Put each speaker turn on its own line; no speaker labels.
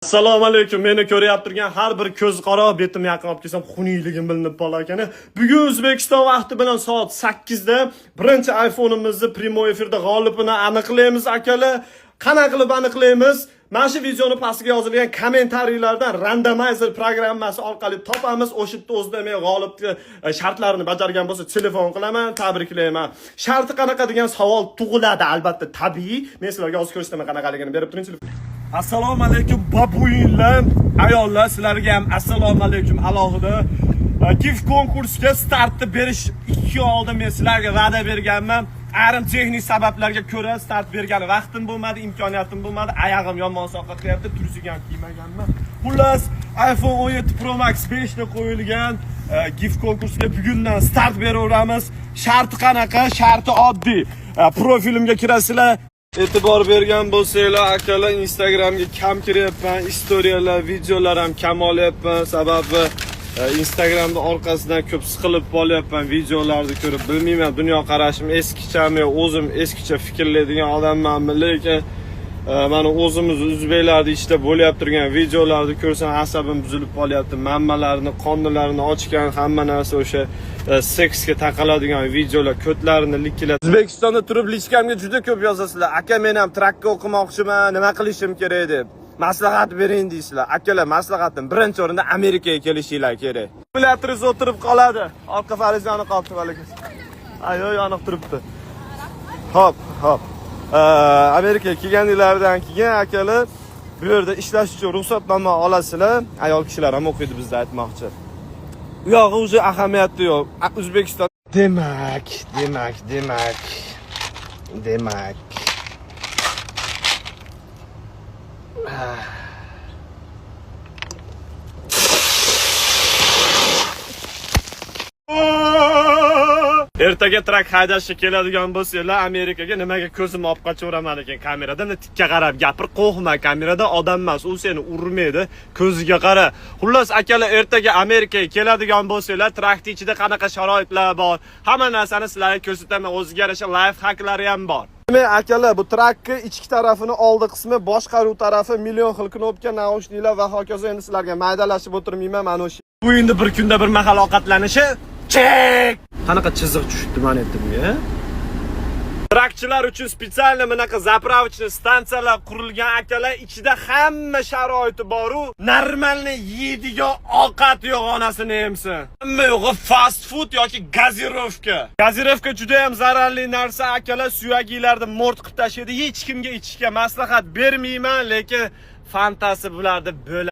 Assalomu alaykum. Meni ko'rib turgan har bir ko'z qaro betim yaqin olib kelsam xuniyligim bilinib qolar ekan. Bugun O'zbekiston vaqti bilan soat 8 da birinchi iPhone'imizni primo efirda g'olibini aniqlaymiz akalar. Qanaqa qilib aniqlaymiz? Mana shu videoni pastiga yozilgan kommentariylardan randomizer programmasi orqali topamiz. O'sha yerda o'zida men g'olibga shartlarini bajargan bo'lsa telefon qilaman, tabriklayman. Sharti qanaqa degan savol tug'iladi albatta tabiiy. Men sizlarga hozir ko'rsataman qanaqaligini berib turing. Assalomu alaykum babuyinlar, ayollar, sizlarga ham assalomu alaykum alohida. Gift konkursiga startni berish 2 kun oldin men sizlarga va'da berganman. Ayrim texnik sabablarga ko'ra start bergan vaqtim bo'lmadi, imkoniyatim bo'lmadi, oyog'im yomon soqqa qilyapti, tursigan kiymaganman. Xullas, iPhone 17 Pro Max 5 da qo'yilgan gift konkursiga bugundan start beraveramiz. Sharti qanaqa? Sharti oddiy. Profilimga kirasizlar. E'tibor bergan bo'lsanglar, akalar, Instagramga kam kiryapman, istoriyalar, videolar ham kam olyapman. Sababi Instagramda orqasidan ko'p siqilib qolyapman videolarni ko'rib. Bilmayman, dunyo qarashim eskichami, o'zim eskicha fikrlaydigan odammanmi, lekin mana o'zimiz o'zbeklarning ichida bo'lib turgan videolarni ko'rsam asabim buzilib qolyapti. Manmalarni, qonlarini ochgan, hamma narsa o'sha seksga taqaladigan videolar, ko'tlarini likkilab. O'zbekistonda turib lichkamga juda ko'p yozasizlar. Aka, men ham trakka o'qimoqchiman, nima qilishim kerak deb. Maslahat bering deysizlar. Akalar, maslahatim birinchi o'rinda Amerikaga kelishinglar kerak. Akkumulyatoriz o'tirib qoladi. Orqa farizani qoldi balaki. Ayo, yoniq turibdi. Hop. Amerikaga kelganinglardan keyin akalar bu yerda ishlash uchun ruxsatnoma olasizlar. Ayol kishilar ham o'qiydi bizda aytmoqchi. U yog'i o'zi ahamiyati yo'q. O'zbekiston demak. Ertaga trak haydashga keladigan bo'lsanglar, Amerikaga nimaga ko'zimni olib qochaveraman ekan kameradan, tikka qarab gapir, qo'rqma, kamerada odam emas, u seni urmaydi, ko'ziga qara. Xullas akalar, ertaga Amerikaga keladigan bo'lsanglar, trakning ichida qanaqa sharoitlar bor, hamma narsani sizlarga ko'rsataman, o'ziga yarasha life hacklari ham bor. Men akalar, bu trakning ichki tarafini oldi qismi, boshqaruv tarafi million xil knopka, naushniklar va hokazo. Endi sizlarga maydalashib o'tirmayman, mana o'sha. Bu endi bir kunda bir mahal ovqatlanishi chek. Qanaqa chiziq tushibdi mana etimga? Trakchilar uchun spesial bunaqa zapravочный stansiyalar qurilgan akalar, ichida hamma sharoiti bor-u, normalni yeydigan ovqat yo'q, onasini emsin. Hamma yo'g'i fast food yoki gazirovka. Gazirovka juda ham zararli narsa akalar, suyaginglarni mort qilib tashlaydi. Hech kimga ichishga maslahat bermayman, lekin fantasi bularda bo'ladi.